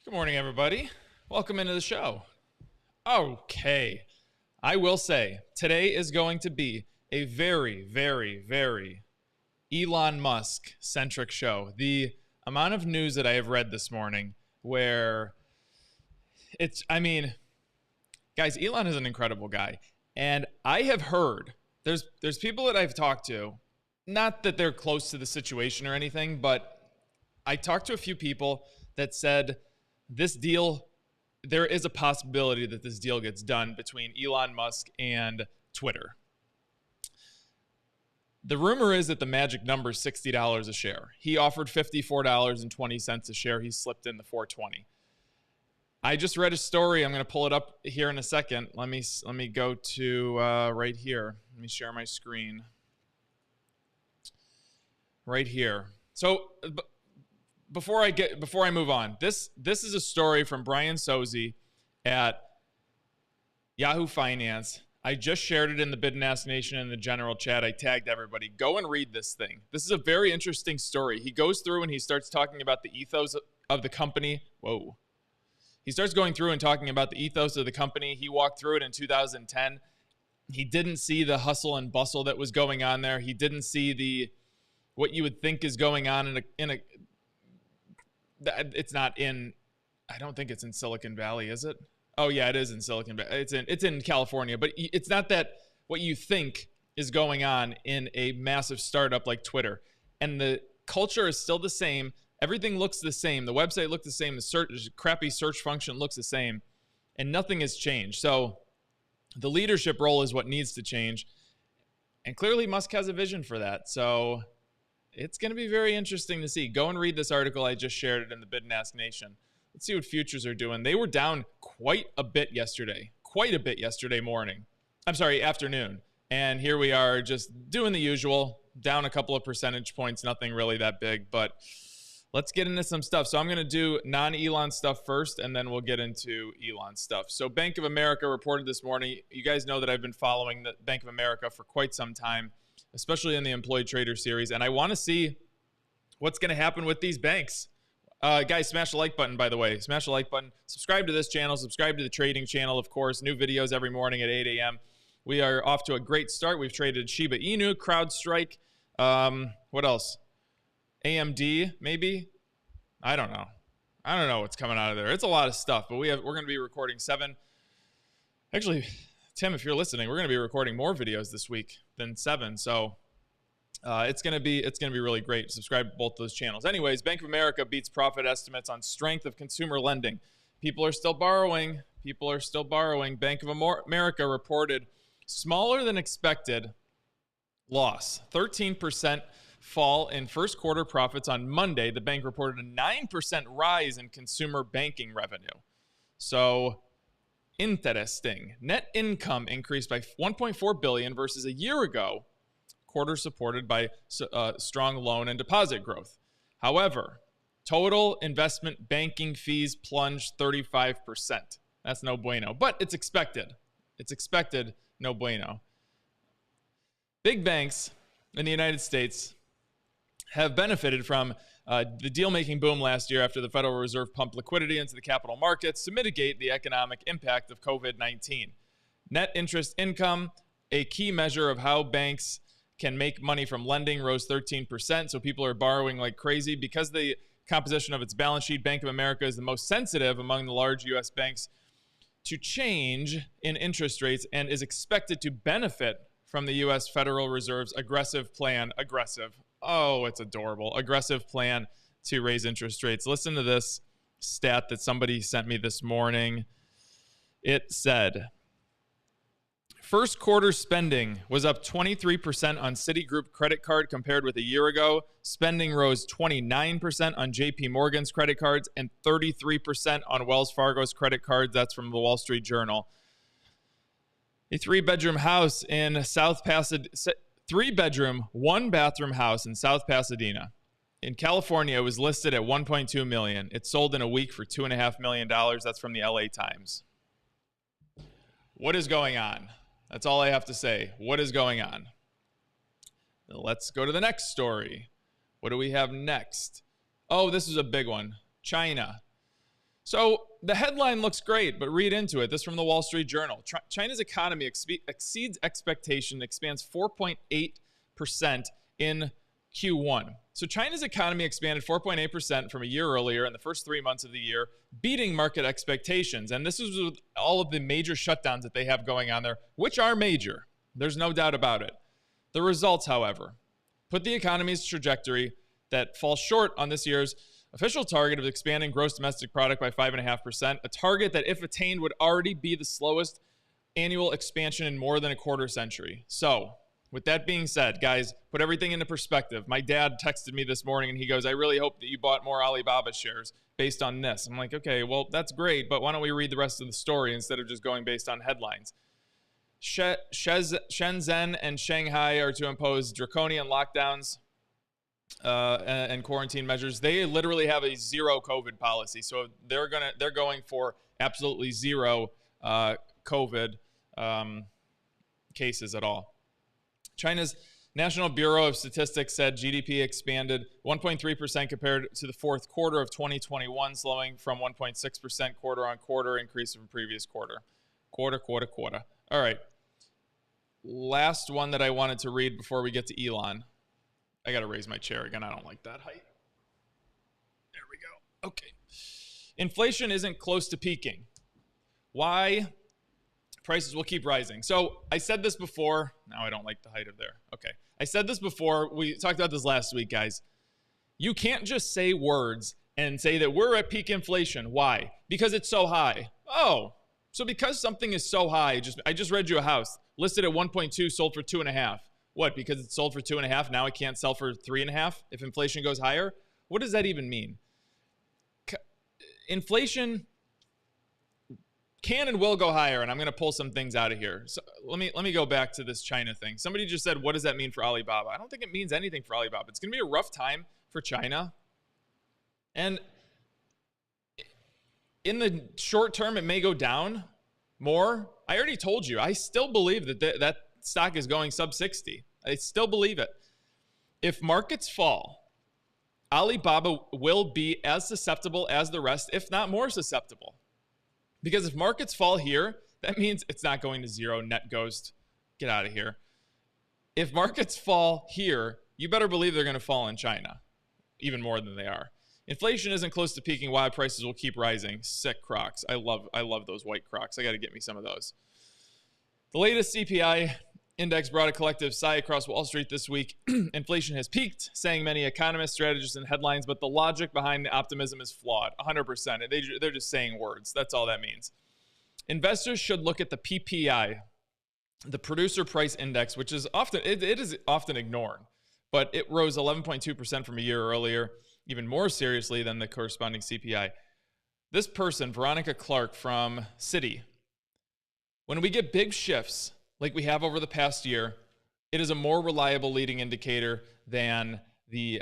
Good morning, everybody. Welcome into the show. Okay, I will say today is going to be a very, very, very Elon Musk-centric show. The amount of news that I have read this morning where guys, Elon is an incredible guy. And I have heard, there's people that I've talked to, not that they're close to the situation or anything, but I talked to a few people that said this deal, there is a possibility that this deal gets done between Elon Musk and Twitter. The rumor is that the magic number is $60 a share. He offered $54.20 a share. He slipped in the $4.20. I just read a story. I'm going to pull it up here in a second. Let me go to right here. Let me share my screen. Right here. So before I move on, this is a story from Brian Sozzi at Yahoo Finance. I just shared it in the Bid and Ask Nation in the general chat. I tagged everybody. Go and read this thing. This is a very interesting story. He goes through and he starts talking about the ethos of the company. Whoa. He starts going through and talking about the ethos of the company. He walked through it in 2010. He didn't see the hustle and bustle that was going on there. He didn't see what you would think is going on in a it's not in, I don't think it's in Silicon Valley, is it? Oh yeah, it is in Silicon Valley. It's in California, but it's not that what you think is going on in a massive startup like Twitter. And the culture is still the same. Everything looks the same. The website looks the same. The crappy search function looks the same, and nothing has changed. So the leadership role is what needs to change. And clearly Musk has a vision for that. So it's going to be very interesting to see. Go and read this article. I just shared it in the Bid and Ask Nation. Let's see what futures are doing. They were down quite a bit yesterday morning. I'm sorry, afternoon. And here we are just doing the usual, down a couple of percentage points, nothing really that big, but let's get into some stuff. So I'm going to do non-Elon stuff first, and then we'll get into Elon stuff. So Bank of America reported this morning. You guys know that I've been following the Bank of America for quite some time, especially in the Employed Trader series. And I want to see what's going to happen with these banks. Guys, smash the like button, by the way. Smash the like button. Subscribe to this channel. Subscribe to the trading channel, of course. New videos every morning at 8 a.m. We are off to a great start. We've traded Shiba Inu, CrowdStrike. What else? AMD, maybe? I don't know. I don't know what's coming out of there. It's a lot of stuff, but we're going to be recording 7. Actually, Tim, if you're listening, we're going to be recording more videos this week than 7. So it's going to be really great. Subscribe to both those channels. Anyways, Bank of America beats profit estimates on strength of consumer lending. People are still borrowing. Bank of America reported smaller than expected loss, 13% fall in first quarter profits on Monday. The bank reported a 9% rise in consumer banking revenue. So interesting. Net income increased by $1.4 billion versus a year ago, quarter supported by strong loan and deposit growth. However, total investment banking fees plunged 35%. That's no bueno, but it's expected. No bueno. Big banks in the United States have benefited from the deal-making boom last year after the Federal Reserve pumped liquidity into the capital markets to mitigate the economic impact of COVID-19. Net interest income, a key measure of how banks can make money from lending, rose 13%. So people are borrowing like crazy. Because the composition of its balance sheet, Bank of America is the most sensitive among the large U.S. banks to change in interest rates and is expected to benefit from the U.S. Federal Reserve's aggressive plan. Oh, it's adorable. Aggressive plan to raise interest rates. Listen to this stat that somebody sent me this morning. It said, first quarter spending was up 23% on Citigroup credit card compared with a year ago. Spending rose 29% on JP Morgan's credit cards and 33% on Wells Fargo's credit cards. That's from the Wall Street Journal. A three-bedroom house in South Pasadena, three-bedroom, one-bathroom house in South Pasadena. In California, it was listed at $1.2 million. It sold in a week for $2.5 million. That's from the LA Times. What is going on? That's all I have to say. What is going on? Let's go to the next story. What do we have next? Oh, this is a big one. China. So the headline looks great, but read into it. This is from the Wall Street Journal. China's economy exceeds expectation, expands 4.8% in Q1. So China's economy expanded 4.8% from a year earlier in the first 3 months of the year, beating market expectations. And this is with all of the major shutdowns that they have going on there, which are major. There's no doubt about it. The results, however, put the economy's trajectory that falls short on this year's official target of expanding gross domestic product by 5.5%, a target that, if attained, would already be the slowest annual expansion in more than a quarter century. So, with that being said, guys, put everything into perspective. My dad texted me this morning and he goes, I really hope that you bought more Alibaba shares based on this. I'm like, okay, well, that's great, but why don't we read the rest of the story instead of just going based on headlines? Shenzhen and Shanghai are to impose draconian lockdowns and quarantine measures. They literally have a zero COVID policy, so they're going for absolutely zero COVID cases at all. China's National Bureau of Statistics said GDP expanded 1.3% compared to the fourth quarter of 2021, slowing from 1.6% quarter-on-quarter increase from previous quarter. Quarter. All right. Last one that I wanted to read before we get to Elon. I got to raise my chair again. I don't like that height. There we go. Okay. Inflation isn't close to peaking. Why? Prices will keep rising. So I said this before. Now I don't like the height of there. Okay. I said this before. We talked about this last week, guys. You can't just say words and say that we're at peak inflation. Why? Because it's so high. Oh, so because something is so high, I just read you a house listed at 1.2, sold for 2.5. What? Because it's sold for 2.5, now it can't sell for 3.5 if inflation goes higher? What does that even mean? Inflation can and will go higher, and I'm going to pull some things out of here. So let me go back to this China thing. Somebody just said, what does that mean for Alibaba? I don't think it means anything for Alibaba. It's going to be a rough time for China. And in the short term, it may go down more. I already told you, I still believe that that stock is going sub 60. I still believe it. If markets fall, Alibaba will be as susceptible as the rest, if not more susceptible. Because if markets fall here, that means it's not going to zero. Net ghost, get out of here. If markets fall here, you better believe they're going to fall in China, even more than they are. Inflation isn't close to peaking. Why? Prices will keep rising. Sick Crocs. I love those white Crocs. I got to get me some of those. The latest CPI Index brought a collective sigh across Wall Street this week. Inflation has peaked, saying many economists, strategists, and headlines, but the logic behind the optimism is flawed, 100%. They're just saying words. That's all that means. Investors should look at the PPI, the Producer Price Index, which is often it is often ignored, but it rose 11.2% from a year earlier, even more seriously than the corresponding CPI. This person, Veronica Clark from Citi, when we get big shifts like we have over the past year, it is a more reliable leading indicator than the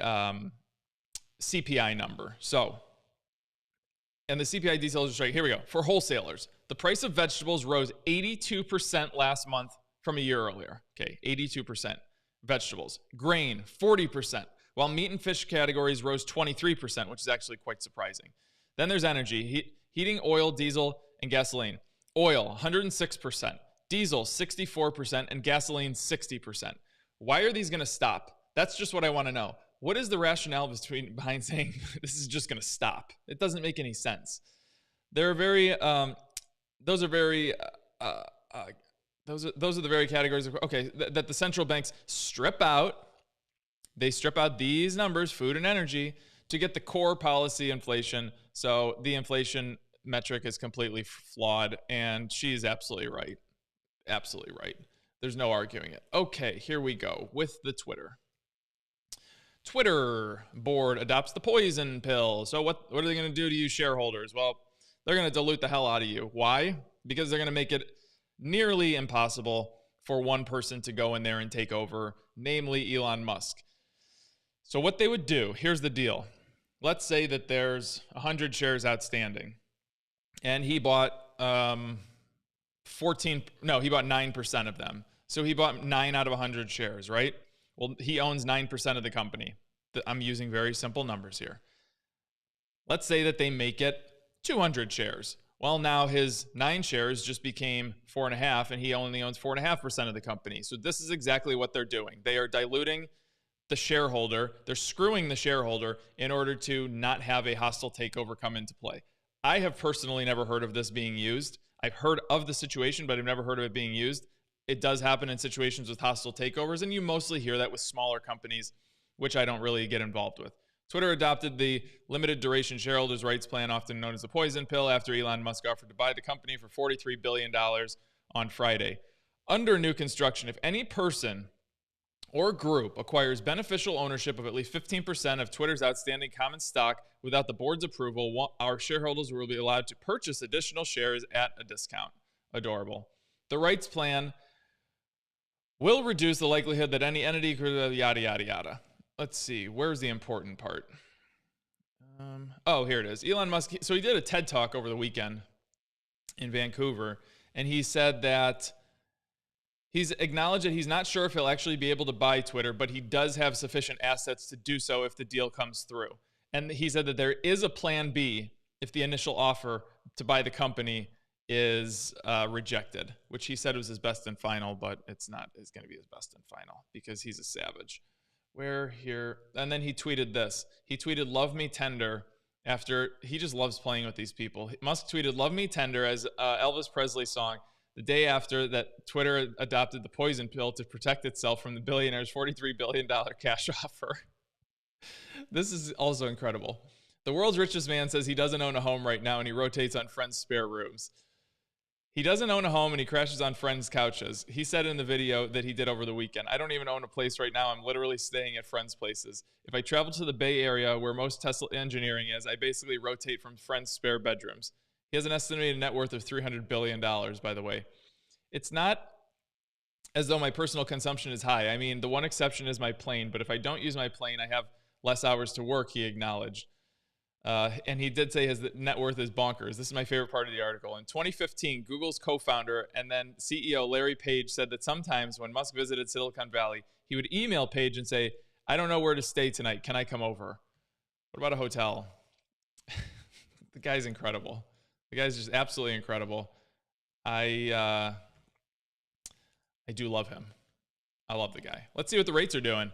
CPI number. So, and the CPI details are straight. Here we go. For wholesalers, the price of vegetables rose 82% last month from a year earlier. Okay, 82%. Vegetables. Grain, 40%. While meat and fish categories rose 23%, which is actually quite surprising. Then there's energy. Heating oil, diesel, and gasoline. Oil, 106%. Diesel, 64%, and gasoline, 60%. Why are these going to stop? That's just what I want to know. What is the rationale behind saying this is just going to stop? It doesn't make any sense. They're very, those are the very categories of, okay, that the central banks strip out. They strip out these numbers, food and energy, to get the core policy inflation. So the inflation metric is completely flawed, and she's absolutely right. Absolutely right. There's no arguing it. Okay, here we go with the Twitter. Twitter board adopts the poison pill. So what are they going to do to you shareholders? Well, they're going to dilute the hell out of you. Why? Because they're going to make it nearly impossible for one person to go in there and take over, namely Elon Musk. So what they would do, here's the deal. Let's say that there's 100 shares outstanding, and he bought he bought 9% of them. So he bought 9 out of 100 shares, right? Well, he owns 9% of the company. I'm using very simple numbers here. Let's say that they make it 200 shares. Well, now his 9 shares just became 4.5, and he only owns 4.5% of the company. So this is exactly what they're doing. They are diluting the shareholder. They're screwing the shareholder in order to not have a hostile takeover come into play. I have personally never heard of this being used. I've heard of the situation, but I've never heard of it being used. It does happen in situations with hostile takeovers, and you mostly hear that with smaller companies, which I don't really get involved with. Twitter adopted the limited duration shareholders' rights plan, often known as the poison pill, after Elon Musk offered to buy the company for $43 billion on Friday. Under new construction, if any person or group acquires beneficial ownership of at least 15% of Twitter's outstanding common stock without the board's approval, our shareholders will be allowed to purchase additional shares at a discount. Adorable. The rights plan will reduce the likelihood that any entity could yada, yada, yada. Let's see. Where's the important part? Oh, here it is. Elon Musk. So he did a TED Talk over the weekend in Vancouver, and he said that he's acknowledged that he's not sure if he'll actually be able to buy Twitter, but he does have sufficient assets to do so if the deal comes through. And he said that there is a plan B if the initial offer to buy the company is rejected, which he said was his best and final, but it's not. It's going to be his best and final because he's a savage. Where here? And then he tweeted this. He tweeted, "Love me tender," after he just loves playing with these people. Musk tweeted, "Love me tender" as Elvis Presley song the day after that Twitter adopted the poison pill to protect itself from the billionaire's $43 billion cash offer. This is also incredible. The world's richest man says he doesn't own a home right now and he rotates on friends' spare rooms. He doesn't own a home and he crashes on friends' couches. He said in the video that he did over the weekend, "I don't even own a place right now. I'm literally staying at friends' places. If I travel to the Bay Area where most Tesla engineering is, I basically rotate from friends' spare bedrooms." He has an estimated net worth of $300 billion, by the way. It's not as though my personal consumption is high. I mean, the one exception is my plane, but if I don't use my plane, I have less hours to work, he acknowledged. And he did say his net worth is bonkers. This is my favorite part of the article. In 2015, Google's co-founder and then CEO Larry Page said that sometimes when Musk visited Silicon Valley, he would email Page and say, "I don't know where to stay tonight. Can I come over?" What about a hotel? The guy's incredible. The guy's just absolutely incredible. I do love him. I love the guy. Let's see what the rates are doing.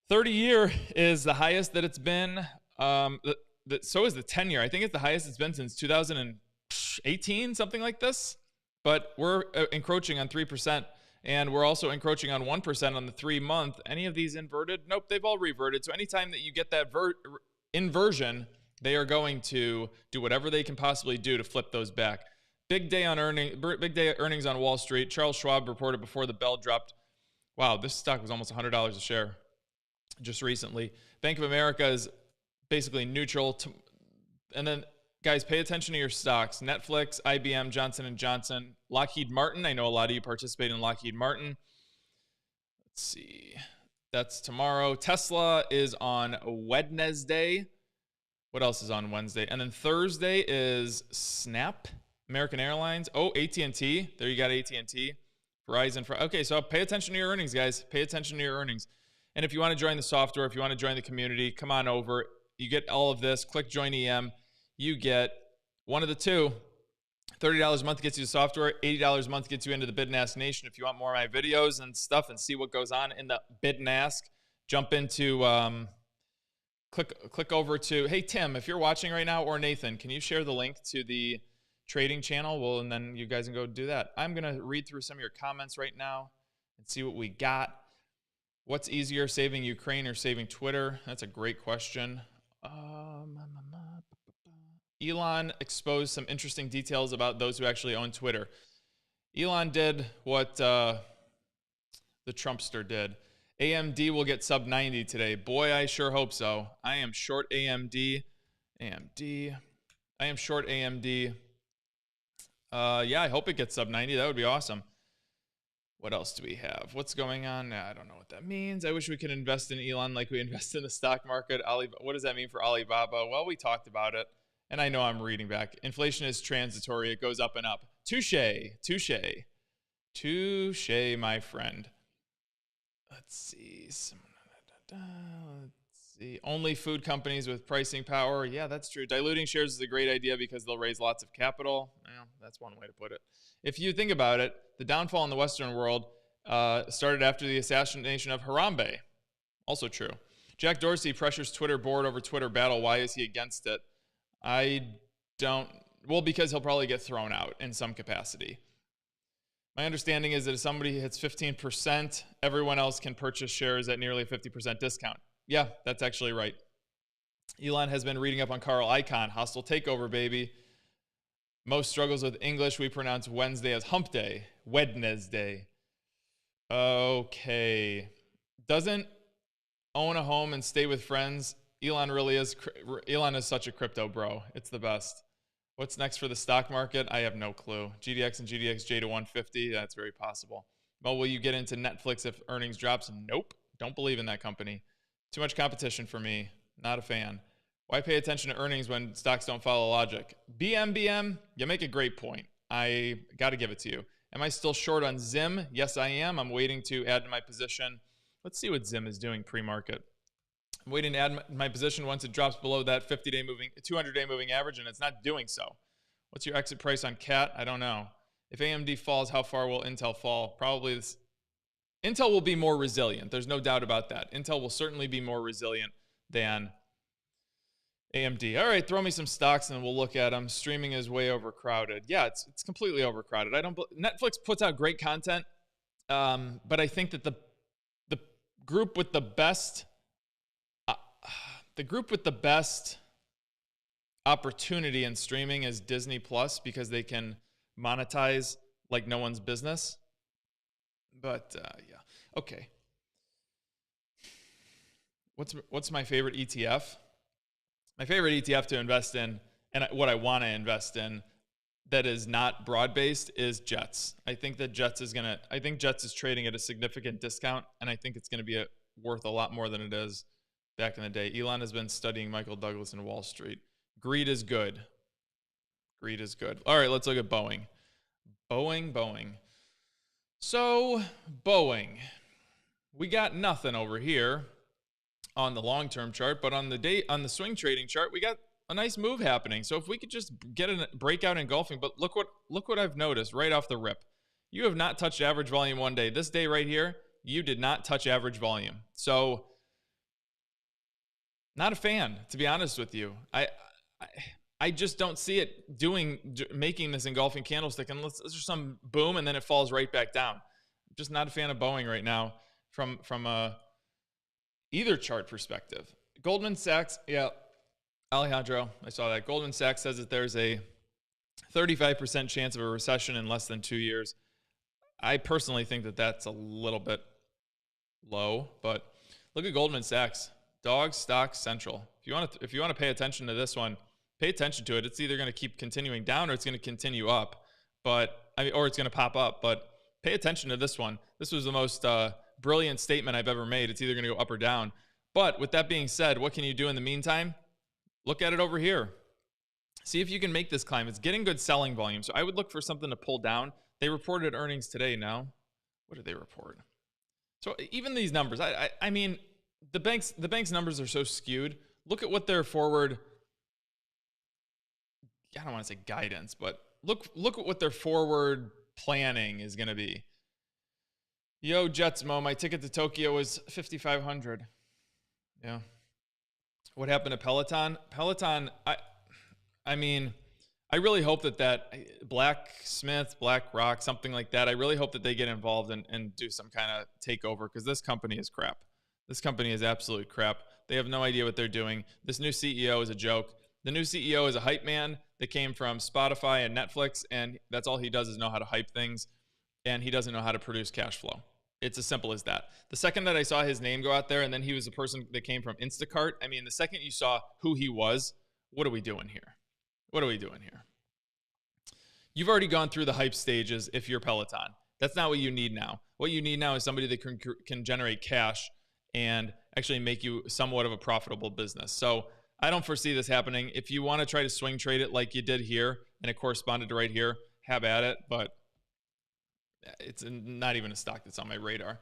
30-year is the highest that it's been. So is the 10-year. I think it's the highest it's been since 2018, something like this. but we're encroaching on 3%, and we're also encroaching on 1% on the 3-month. Any of these inverted? Nope, they've all reverted. So anytime that you get that inversion, they are going to do whatever they can possibly do to flip those back. Big day earnings on Wall Street. Charles Schwab reported before the bell dropped. Wow, this stock was almost $100 a share just recently. Bank of America is basically neutral. And then, guys, pay attention to your stocks. Netflix, IBM, Johnson & Johnson, Lockheed Martin. I know a lot of you participate in Lockheed Martin. Let's see. That's tomorrow. Tesla is on Wednesday. What else is on Wednesday? And then Thursday is Snap, American Airlines. Oh, AT&T. There you got AT&T. Verizon. Okay, so pay attention to your earnings, guys. Pay attention to your earnings. And if you want to join the software, if you want to join the community, come on over. You get all of this. Click Join EM. You get one of the two. $30 a month gets you the software. $80 a month gets you into the Bid and Ask Nation. If you want more of my videos and stuff and see what goes on in the Bid and Ask, jump into, click over to, hey, Tim, if you're watching right now, or Nathan, can you share the link to the trading channel? Well, and then you guys can go do that. I'm going to read through some of your comments right now and see what we got. What's easier, saving Ukraine or saving Twitter? That's a great question. Elon exposed some interesting details about those who actually own Twitter. Elon did what the Trumpster did. AMD will get sub 90 today. Boy, I sure hope so. I am short AMD. I am short AMD. Yeah, I hope it gets sub 90. That would be awesome. What else do we have? What's going on? I don't know what that means. I wish we could invest in Elon like we invest in the stock market. What does that mean for Alibaba? Well, we talked about it, and I know I'm reading back. Inflation is transitory. It goes up and up. Touche, my friend. Let's see. Only food companies with pricing power. Yeah, that's true. Diluting shares is a great idea because they'll raise lots of capital. Well, that's one way to put it. If you think about it, the downfall in the Western world started after the assassination of Harambe. Also true. Jack Dorsey pressures Twitter board over Twitter battle. Why is he against it? Well, because he'll probably get thrown out in some capacity. My understanding is that if somebody hits 15%, everyone else can purchase shares at nearly a 50% discount. Yeah, that's actually right. Elon has been reading up on Carl Icahn. Hostile takeover, baby. Most struggles with English. We pronounce Wednesday as hump day. Wednesday. Okay. Doesn't own a home and stay with friends. Elon really is. Elon is such a crypto bro. It's the best. What's next for the stock market? I have no clue. GDX and GDXJ to 150. That's very possible. Well, will you get into Netflix if earnings drops? Nope. Don't believe in that company. Too much competition for me. Not a fan. Why pay attention to earnings when stocks don't follow logic? BM, you make a great point. I got to give it to you. Am I still short on Zim? Yes, I am. I'm waiting to add to my position. Let's see what Zim is doing pre-market. I'm waiting to add my position once it drops below that 50-day moving, 200-day moving average, and it's not doing so. What's your exit price on CAT? I don't know. If AMD falls, how far will Intel fall? Probably this. Intel will be more resilient. There's no doubt about that. Intel will certainly be more resilient than AMD. All right, throw me some stocks and we'll look at them. Streaming is way overcrowded. Yeah, it's completely overcrowded. Netflix puts out great content, but I think that the group with the best opportunity in streaming is Disney Plus because they can monetize like no one's business. But yeah, okay. What's my favorite ETF? My favorite ETF to invest in, and what I want to invest in, that is not broad-based, is Jets. I think that Jets is trading at a significant discount, and I think it's going to be worth a lot more than it is back in the day. Elon has been studying Michael Douglas and Wall Street. Greed is good. Greed is good. All right, let's look at Boeing. Boeing. So, Boeing. We got nothing over here on the long-term chart, but on the swing trading chart, we got a nice move happening. So if we could just get a breakout engulfing, but look what I've noticed right off the rip. You have not touched average volume one day. This day right here, you did not touch average volume. So not a fan, to be honest with you. I just don't see it making this engulfing candlestick unless there's some boom and then it falls right back down. I'm just not a fan of Boeing right now from either chart perspective. Goldman Sachs, yeah, Alejandro, I saw that. Goldman Sachs says that there's a 35% chance of a recession in less than 2 years. I personally think that that's a little bit low, but look at Goldman Sachs, dog stock central. If you want to pay attention to this one, pay attention to it. It's either going to keep continuing down or it's going to continue up, or it's going to pop up. But pay attention to this one. This was the most brilliant statement I've ever made. It's either going to go up or down. But with that being said, what can you do in the meantime? Look at it over here. See if you can make this climb. It's getting good selling volume. So I would look for something to pull down. They reported earnings today now. What did they report? So even these numbers, I mean, the bank's numbers are so skewed. Look at what their forward, I don't want to say guidance, but look at what their forward planning is going to be. Yo, Jetsmo, my ticket to Tokyo was $5,500. Yeah. What happened to Peloton? Peloton, I mean, I really hope that BlackRock, something like that, I really hope that they get involved and do some kind of takeover, because this company is crap. This company is absolute crap. They have no idea what they're doing. This new CEO is a joke. The new CEO is a hype man that came from Spotify and Netflix, and that's all he does is know how to hype things, and he doesn't know how to produce cash flow. It's as simple as that. The second that I saw his name go out there, and then he was a person that came from Instacart, I mean, the second you saw who he was, what are we doing here? What are we doing here? You've already gone through the hype stages if you're Peloton. That's not what you need now. What you need now is somebody that can generate cash and actually make you somewhat of a profitable business. So I don't foresee this happening. If you want to try to swing trade it like you did here, and it corresponded to right here, have at it, but it's not even a stock that's on my radar.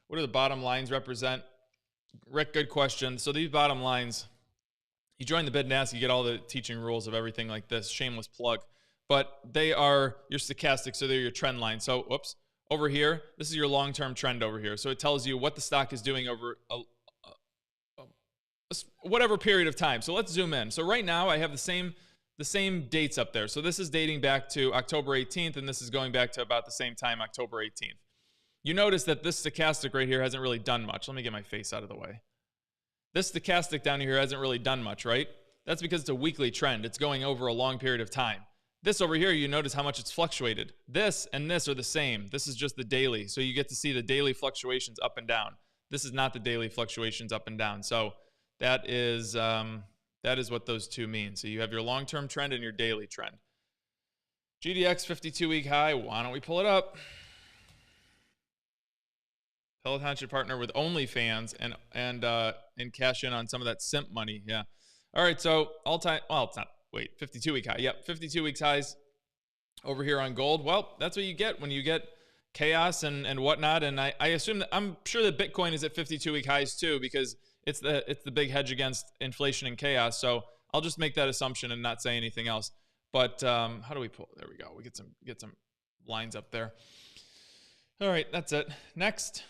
What do the bottom lines represent? Rick, good question. So these bottom lines, you join the bid and ask, you get all the teaching rules of everything like this. Shameless plug. But they are your stochastic, so they're your trend line. So, whoops, over here, this is your long-term trend over here. So it tells you what the stock is doing over whatever period of time. So let's zoom in. So right now, I have the same dates up there. So this is dating back to October 18th, and this is going back to about the same time, October 18th. You notice that this stochastic right here hasn't really done much. Let me get my face out of the way. This stochastic down here hasn't really done much, right? That's because it's a weekly trend. It's going over a long period of time. This over here, you notice how much it's fluctuated. This and this are the same. This is just the daily. So you get to see the daily fluctuations up and down. This is not the daily fluctuations up and down. So that is what those two mean. So you have your long-term trend and your daily trend. GDX 52-week high. Why don't we pull it up? Peloton should partner with OnlyFans and cash in on some of that simp money. Yeah. All right. So all-time. Well, it's not. Wait, 52-week high. Yep, 52 weeks highs over here on gold. Well, that's what you get when you get chaos and whatnot. And I assume that I'm sure that Bitcoin is at 52-week highs too, because it's the big hedge against inflation and chaos. So I'll just make that assumption and not say anything else. But how do we pull? There we go. We get some lines up there. All right, that's it. Next.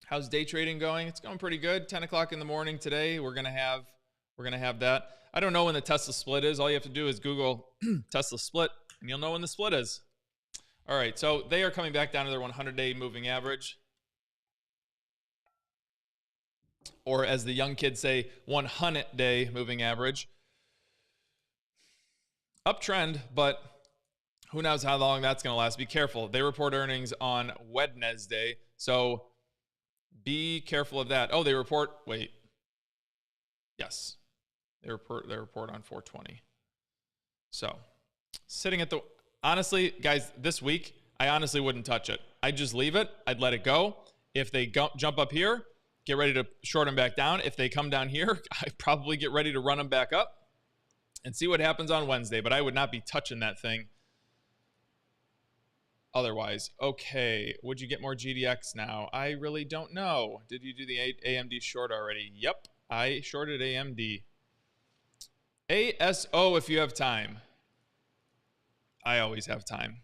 How's day trading going? It's going pretty good. 10 o'clock in the morning today. We're gonna have that. I don't know when the Tesla split is. All you have to do is Google Tesla split, and you'll know when the split is. All right, so they are coming back down to their 100-day moving average. Or as the young kids say, 100-day moving average. Uptrend, but who knows how long that's going to last. Be careful. They report earnings on Wednesday, so be careful of that. Oh, they report, wait. Yes. They report on 420. So, sitting at the, honestly, guys, this week, I honestly wouldn't touch it. I'd just leave it. I'd let it go. If they jump up here, get ready to short them back down. If they come down here, I'd probably get ready to run them back up and see what happens on Wednesday. But I would not be touching that thing otherwise. Okay, would you get more GDX now? I really don't know. Did you do the AMD short already? Yep, I shorted AMD. ASO if you have time. I always have time.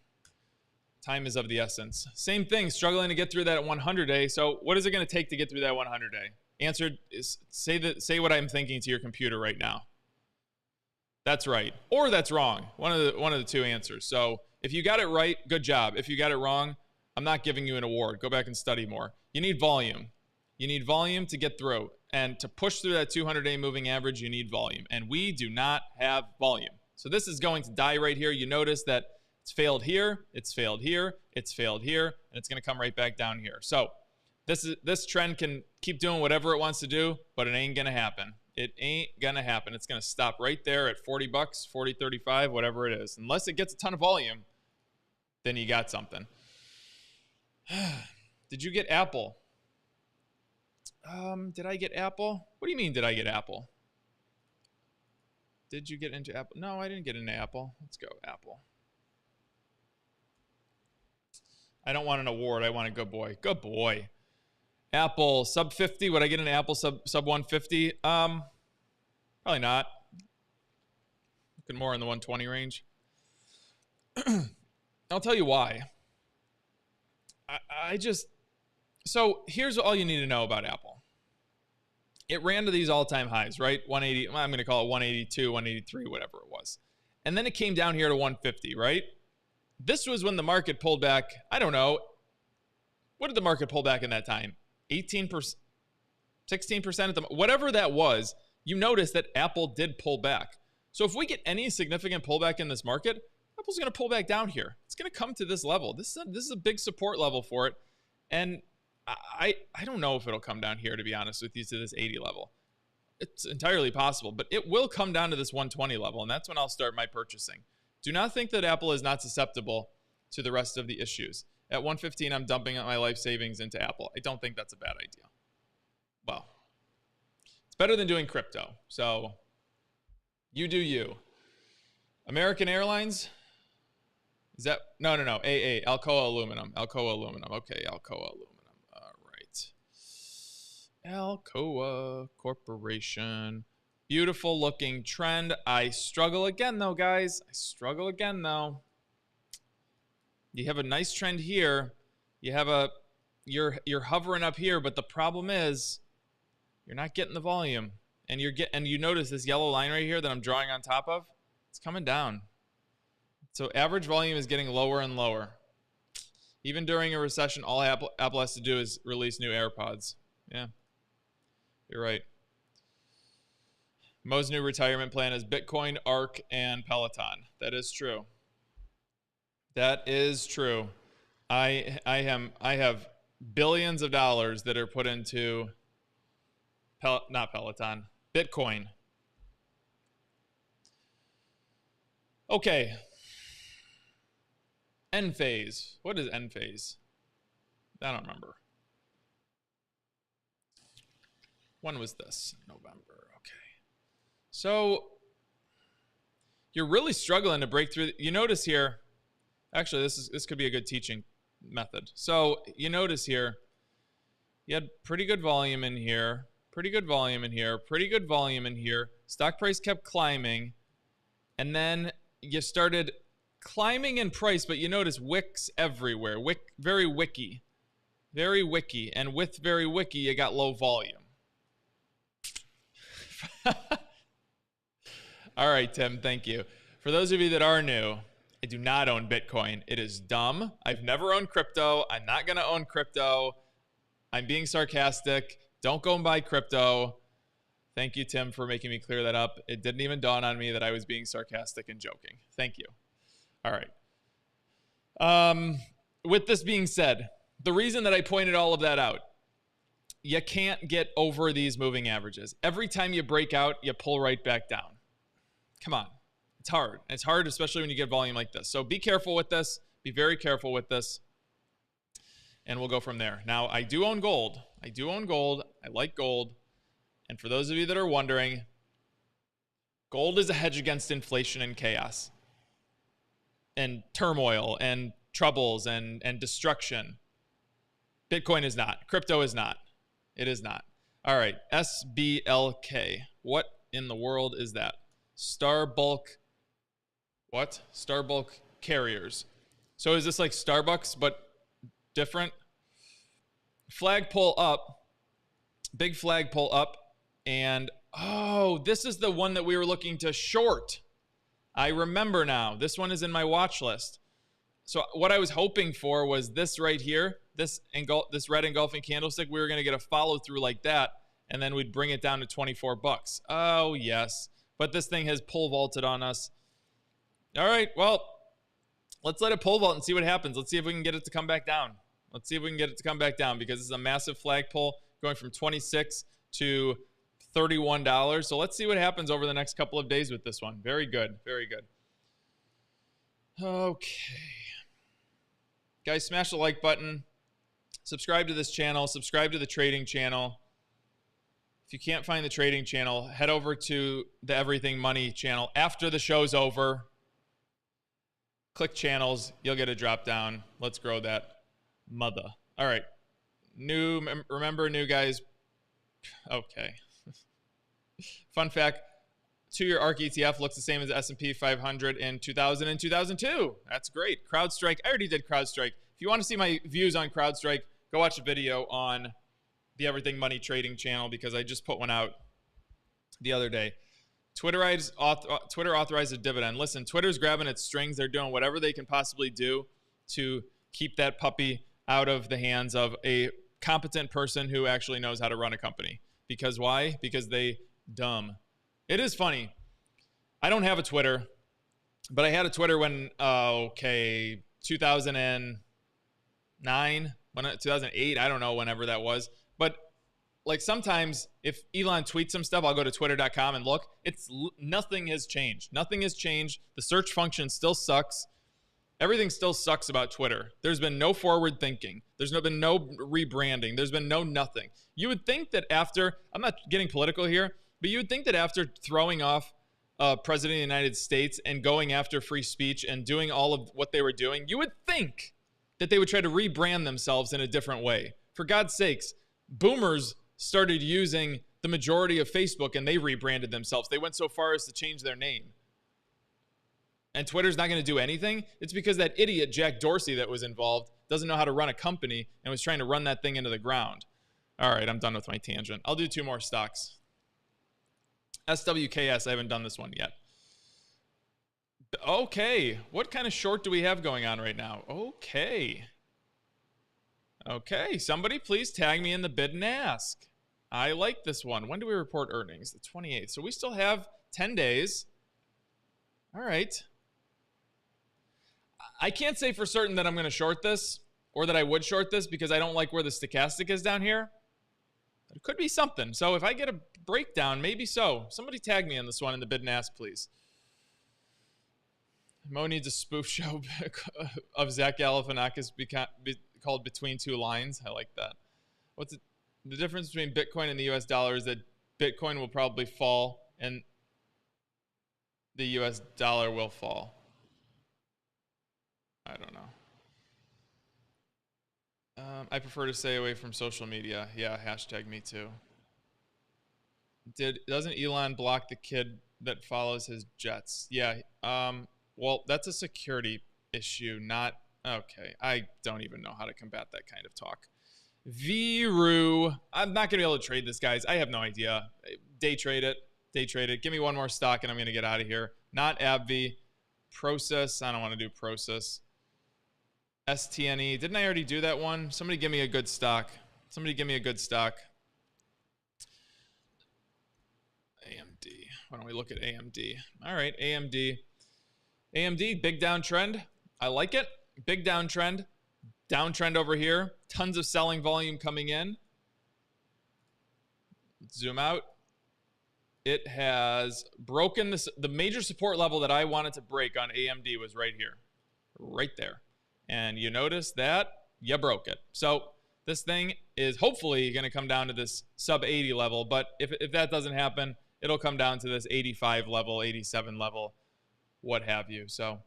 Time is of the essence. Same thing, struggling to get through that 100-day. So what is it going to take to get through that 100-day? Answer is say what I'm thinking to your computer right now. That's right. Or that's wrong. One of the two answers. So if you got it right, good job. If you got it wrong, I'm not giving you an award. Go back and study more. You need volume. You need volume to get through. And to push through that 200-day moving average, you need volume. And we do not have volume. So this is going to die right here. You notice that it's failed here, it's failed here, it's failed here, and it's going to come right back down here. So this trend can keep doing whatever it wants to do, but it ain't going to happen. It ain't going to happen. It's going to stop right there at 40 bucks, 40, 35, whatever it is. Unless it gets a ton of volume, then you got something. Did you get Apple? Did I get Apple? What do you mean, did I get Apple? Did you get into Apple? No, I didn't get into Apple. Let's go Apple. I don't want an award. I want a good boy. Good boy. Apple sub 50. Would I get an Apple sub 150? Probably not. Looking more in the 120 range. I'll tell you why. So here's all you need to know about Apple. It ran to these all-time highs, right? 180, I'm going to call it 182, 183, whatever it was. And then it came down here to 150, right? This was when the market pulled back. I don't know. What did the market pull back in that time? 18%, 16% at the, whatever that was, you notice that Apple did pull back. So if we get any significant pullback in this market, Apple's going to pull back down here. It's going to come to this level. This is a big support level for it. And I don't know if it'll come down here, to be honest with you, to this 80 level. It's entirely possible, but it will come down to this 120 level, and that's when I'll start my purchasing. Do not think that Apple is not susceptible to the rest of the issues. At 115, I'm dumping my life savings into Apple. I don't think that's a bad idea. Well, it's better than doing crypto. So you do you. American Airlines? Is that? No. AA, Alcoa Aluminum. Alcoa Aluminum. Okay, Alcoa Aluminum. All right. Alcoa Corporation. Beautiful looking trend. I struggle again, though, guys. I struggle again, though. You have a nice trend here. You have you're hovering up here, but the problem is you're not getting the volume. And you notice this yellow line right here that I'm drawing on top of? It's coming down. So average volume is getting lower and lower. Even during a recession, all Apple has to do is release new AirPods. Yeah, you're right. Mo's new retirement plan is Bitcoin, ARK, and Peloton. That is true. That is true. I have billions of dollars that are put into not Peloton, Bitcoin. Okay. End phase. What is end phase? I don't remember. When was this? November. Okay. So you're really struggling to break through. You notice here, actually, this could be a good teaching method. So you notice here, you had pretty good volume in here, pretty good volume in here, pretty good volume in here. Stock price kept climbing, and then you started climbing in price, but you notice wicks everywhere. Very wicky. Very wicky. And with very wicky, you got low volume. All right, Tim, thank you. For those of you that are new, I do not own Bitcoin. It is dumb. I've never owned crypto. I'm not going to own crypto. I'm being sarcastic. Don't go and buy crypto. Thank you, Tim, for making me clear that up. It didn't even dawn on me that I was being sarcastic and joking. Thank you. All right. With this being said, the reason that I pointed all of that out, you can't get over these moving averages. Every time you break out, you pull right back down. Come on. It's hard. It's hard, especially when you get volume like this. So be careful with this. Be very careful with this. And we'll go from there. Now, I do own gold. I like gold. And for those of you that are wondering, gold is a hedge against inflation and chaos and turmoil and troubles and destruction. Bitcoin is not. Crypto is not. It is not. All right. SBLK. What in the world is that? Star Bulk. What? Star Bulk Carriers. So is this like Starbucks but different? Flagpole up. Big flagpole up. And, oh, this is the one that we were looking to short. I remember now. This one is in my watch list. So what I was hoping for was this right here, this red engulfing candlestick. We were going to get a follow through like that, and then we'd bring it down to 24 bucks. Oh, yes. But this thing has pole vaulted on us. All right, well, let's let it pole vault and see what happens. Let's see if we can get it to come back down. Let's see if we can get it to come back down, because this is a massive flagpole going from 26 to $31. So let's see what happens over the next couple of days with this one. Very good. Very good. Okay. Guys, smash the like button. Subscribe to this channel. Subscribe to the trading channel. If you can't find the trading channel, head over to the Everything Money channel. After the show's over, click channels. You'll get a drop down. Let's grow that mother. All right. Remember, new guys. Okay. Fun fact. 2-year ARK ETF looks the same as the S&P 500 in 2000 and 2002. That's great. CrowdStrike. I already did CrowdStrike. If you want to see my views on CrowdStrike, go watch a video on the Everything Money trading channel, because I just put one out the other day. Twitter authorized a dividend. Listen, Twitter's grabbing its strings. They're doing whatever they can possibly do to keep that puppy out of the hands of a competent person who actually knows how to run a company. Because why? Because they dumb. It is funny. I don't have a Twitter, but I had a Twitter when, 2009, 2008, I don't know, whenever that was. But like sometimes if Elon tweets some stuff, I'll go to twitter.com and look. Nothing has changed. Nothing has changed. The search function still sucks. Everything still sucks about Twitter. There's been no forward thinking. There's been no rebranding. There's been no nothing. You would think that after, I'm not getting political here, but you would think that after throwing off President of the United States and going after free speech and doing all of what they were doing, you would think that they would try to rebrand themselves in a different way. For God's sakes, boomers started using the majority of Facebook and they rebranded themselves. They went so far as to change their name. And Twitter's not going to do anything. It's because that idiot Jack Dorsey that was involved doesn't know how to run a company and was trying to run that thing into the ground. All right, I'm done with my tangent. I'll do 2 more stocks. SWKS, I haven't done this one yet. Okay, what kind of short do we have going on right now? Okay, somebody please tag me in the bid and ask. I like this one. When do we report earnings? The 28th. So we still have 10 days. All right. I can't say for certain that I'm going to short this or that I would short this because I don't like where the stochastic is down here. But it could be something. So if I get a breakdown, maybe so. Somebody tag me on this one in the bid and ask, please. Mo needs a spoof show of Zach Galifianakis called Between Two Lines. I like that. What's it? The difference between Bitcoin and the US dollar is that Bitcoin will probably fall and the US dollar will fall. I don't know. I prefer to stay away from social media. Yeah, hashtag me too. Doesn't Elon block the kid that follows his jets? Yeah. Well, that's a security issue, not... Okay, I don't even know how to combat that kind of talk. Viru. I'm not going to be able to trade this, guys. I have no idea. Day trade it. Day trade it. Give me one more stock and I'm going to get out of here. Not AbbVie. Process. I don't want to do Process. STNE. Didn't I already do that one? Somebody give me a good stock. Somebody give me a good stock. AMD. Why don't we look at AMD? All right, AMD. AMD, big downtrend. I like it. Big downtrend. Downtrend over here. Tons of selling volume coming in. Let's zoom out. It has broken this. The major support level that I wanted to break on AMD was right here. Right there. And you notice that you broke it. So this thing is hopefully going to come down to this sub 80 level. But if that doesn't happen, it'll come down to this 85 level, 87 level, what have you. So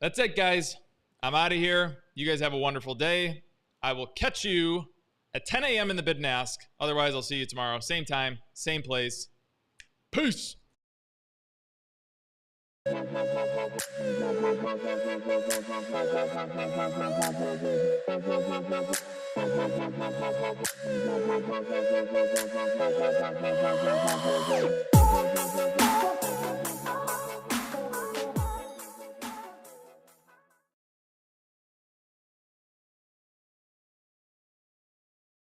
that's it, guys. I'm out of here. You guys have a wonderful day. I will catch you at 10 a.m. in the bid and ask. Otherwise, I'll see you tomorrow. Same time, same place. Peace.